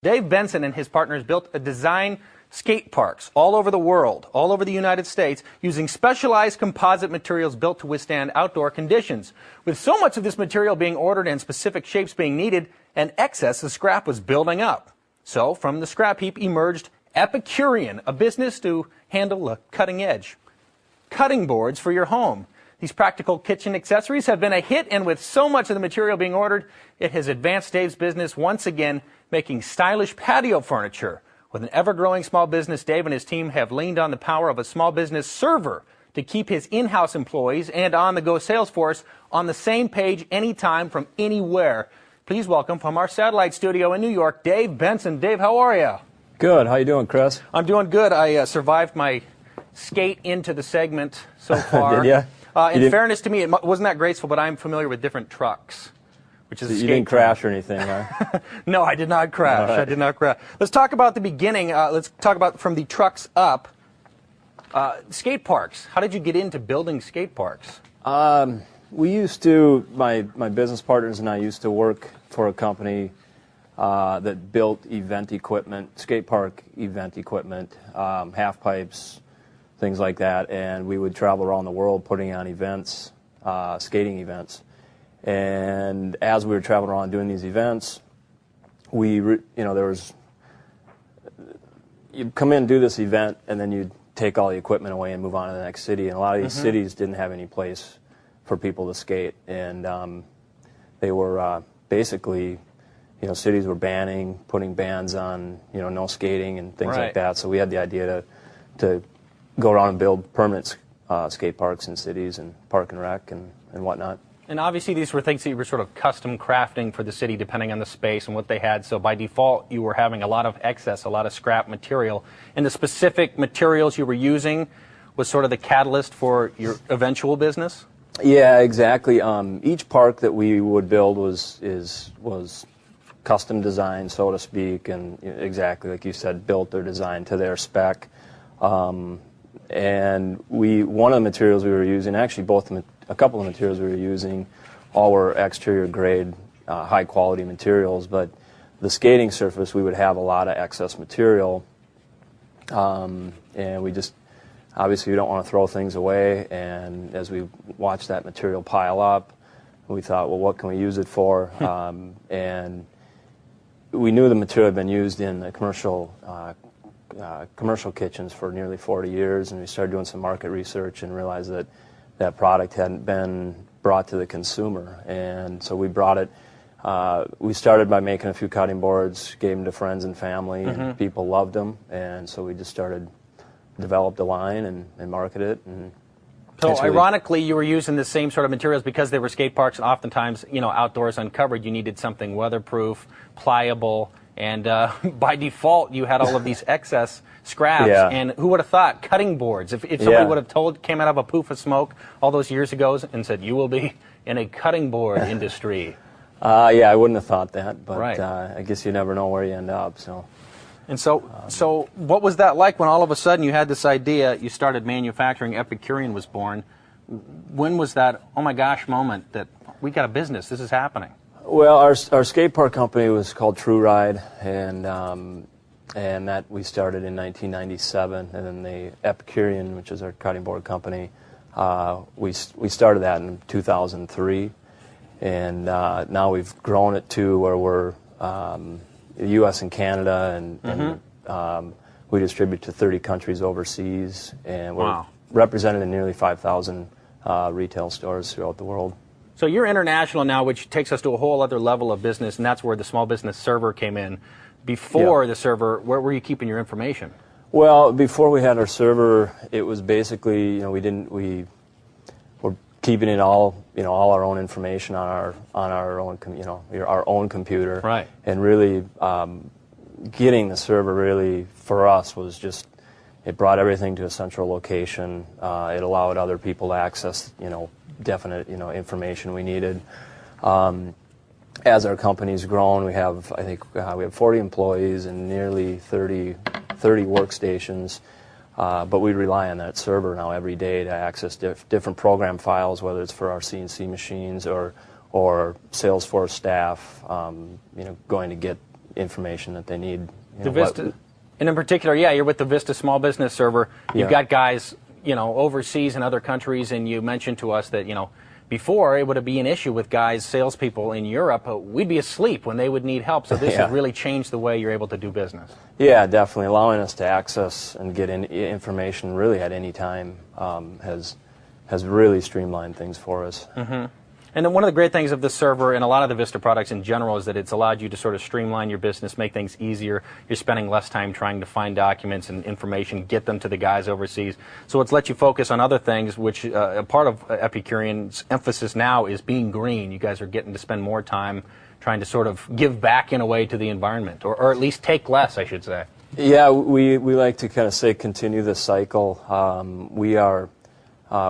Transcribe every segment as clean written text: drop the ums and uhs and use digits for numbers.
Dave Benson and his partners built a design skate parks all over the world, all over the United States, using specialized composite materials built to withstand outdoor conditions. With so much of this material being ordered and specific shapes being needed, an excess of scrap was building up. So from the scrap heap emerged Epicurean, a business to handle the cutting edge. Cutting boards for your home. These practical kitchen accessories have been a hit, and with so much of the material being ordered, it has advanced Dave's business once again, making stylish patio furniture. With an ever-growing small business, Dave and his team have leaned on the power of a small business server to keep his in-house employees and on-the-go sales force on the same page anytime from anywhere. Please welcome from our satellite studio in New York, Dave Benson. Dave, how are you? Good. How you doing, Chris? I'm doing good. I survived my skate into the segment so far. Did you? In fairness to me, it wasn't that graceful, but I'm familiar with different trucks. Which is so you didn't crash or anything, huh? No, I did not crash. Right. I did not crash. Let's talk about the beginning. Let's talk about from the trucks up. Skate parks. How did you get into building skate parks? We used to, my business partners and I used to work for a company that built event equipment, skate park event equipment, half pipes, things like that, and we would travel around the world putting on events, skating events. And as we were traveling around doing these events, you come in and do this event, and then you'd take all the equipment away and move on to the next city. And a lot of these cities didn't have any place for people to skate, and they were basically, cities were putting bans on, no skating and things like that. So we had the idea to go around and build permanent skate parks in cities and park and rec and whatnot. And obviously these were things that you were sort of custom crafting for the city depending on the space and what they had. So by default, you were having a lot of excess, a lot of scrap material. And the specific materials you were using was sort of the catalyst for your eventual business? Yeah, exactly. Each park that we would build was custom designed, so to speak, and exactly like you said, built or designed to their spec. And one of the materials we were using, actually a couple of materials we were using, all were exterior grade, high quality materials, but the skating surface we would have a lot of excess material, and we just, obviously we don't want to throw things away, and as we watched that material pile up, we thought, well, what can we use it for? And we knew the material had been used in the commercial kitchens for nearly 40 years, and we started doing some market research and realized that that product hadn't been brought to the consumer, and so we brought it. We started by making a few cutting boards, gave them to friends and family, and people loved them, and so we just developed a line and marketed it. And so ironically, you were using the same sort of materials because they were skate parks, and oftentimes, outdoors uncovered, you needed something weatherproof, pliable, and by default, you had all of these excess scraps. Yeah. And who would have thought cutting boards? If somebody would have came out of a poof of smoke all those years ago and said, you will be in a cutting board industry. Yeah, I wouldn't have thought that, but right. I guess you never know where you end up. So. And so what was that like when all of a sudden you had this idea, you started manufacturing, Epicurean was born? When was that, oh my gosh, moment that we got a business, this is happening? Well, our skate park company was called True Ride, and that we started in 1997, and then the Epicurean, which is our cutting board company, we started that in 2003, and now we've grown it to where we're the U.S. and Canada, and we distribute to 30 countries overseas, and we're represented in nearly 5,000 retail stores throughout the world. So you're international now, which takes us to a whole other level of business, and that's where the small business server came in. Before the server, where were you keeping your information? Well, before we had our server, it was basically, we were keeping it all, all our own information on our own computer. Right. And really, getting the server really for us was just, it brought everything to a central location. It allowed other people to access, definite, information we needed. As our company's grown, we have, I think, we have 40 employees and nearly 30 workstations. But we rely on that server now every day to access different program files, whether it's for our CNC machines or Salesforce staff, going to get information that they need. The Vista, and in particular, yeah, you're with the Vista Small Business Server. You've got guys, overseas in other countries, and you mentioned to us that, before it would be an issue with guys, salespeople in Europe. We'd be asleep when they would need help. So this has really changed the way you're able to do business. Yeah, definitely. Allowing us to access and get information really at any time has really streamlined things for us. Mm-hmm. And then one of the great things of this server and a lot of the Vista products in general is that it's allowed you to sort of streamline your business, make things easier. You're spending less time trying to find documents and information, get them to the guys overseas. So it's let you focus on other things, which a part of Epicurean's emphasis now is being green. You guys are getting to spend more time trying to sort of give back in a way to the environment, or at least take less, I should say. Yeah, we like to kind of say continue the cycle. We're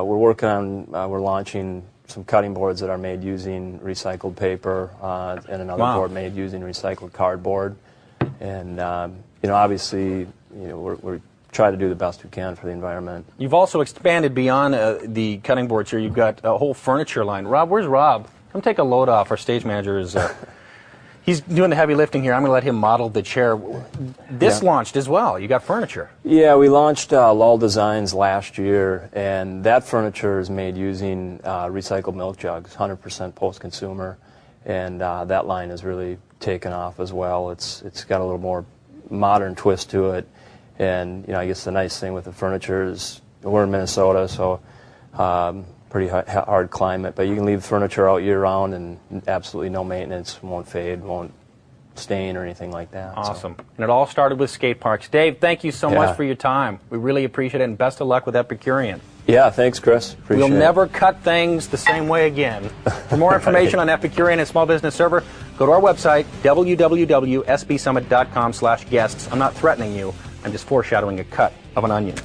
working on, we're launching some cutting boards that are made using recycled paper, and another board made using recycled cardboard. And obviously, we're trying to do the best we can for the environment. You've also expanded beyond the cutting boards here. You've got a whole furniture line. Rob, where's Rob? Come take a load off. Our stage manager is. He's doing the heavy lifting here. I'm going to let him model the chair. This launched as well. You got furniture. Yeah, we launched Lull Designs last year, and that furniture is made using recycled milk jugs, 100% post-consumer, and that line has really taken off as well. It's got a little more modern twist to it, and I guess the nice thing with the furniture is we're in Minnesota, so pretty hard climate, but you can leave furniture out year-round and absolutely no maintenance, won't fade, won't stain or anything like that. Awesome. So. And it all started with skate parks. Dave, thank you so much for your time. We really appreciate it, and best of luck with Epicurean. Yeah, thanks, Chris. Appreciate We'll never cut things the same way again. For more information on Epicurean and Small Business Server, go to our website, www.sbsummit.com/guests. I'm not threatening you. I'm just foreshadowing a cut of an onion.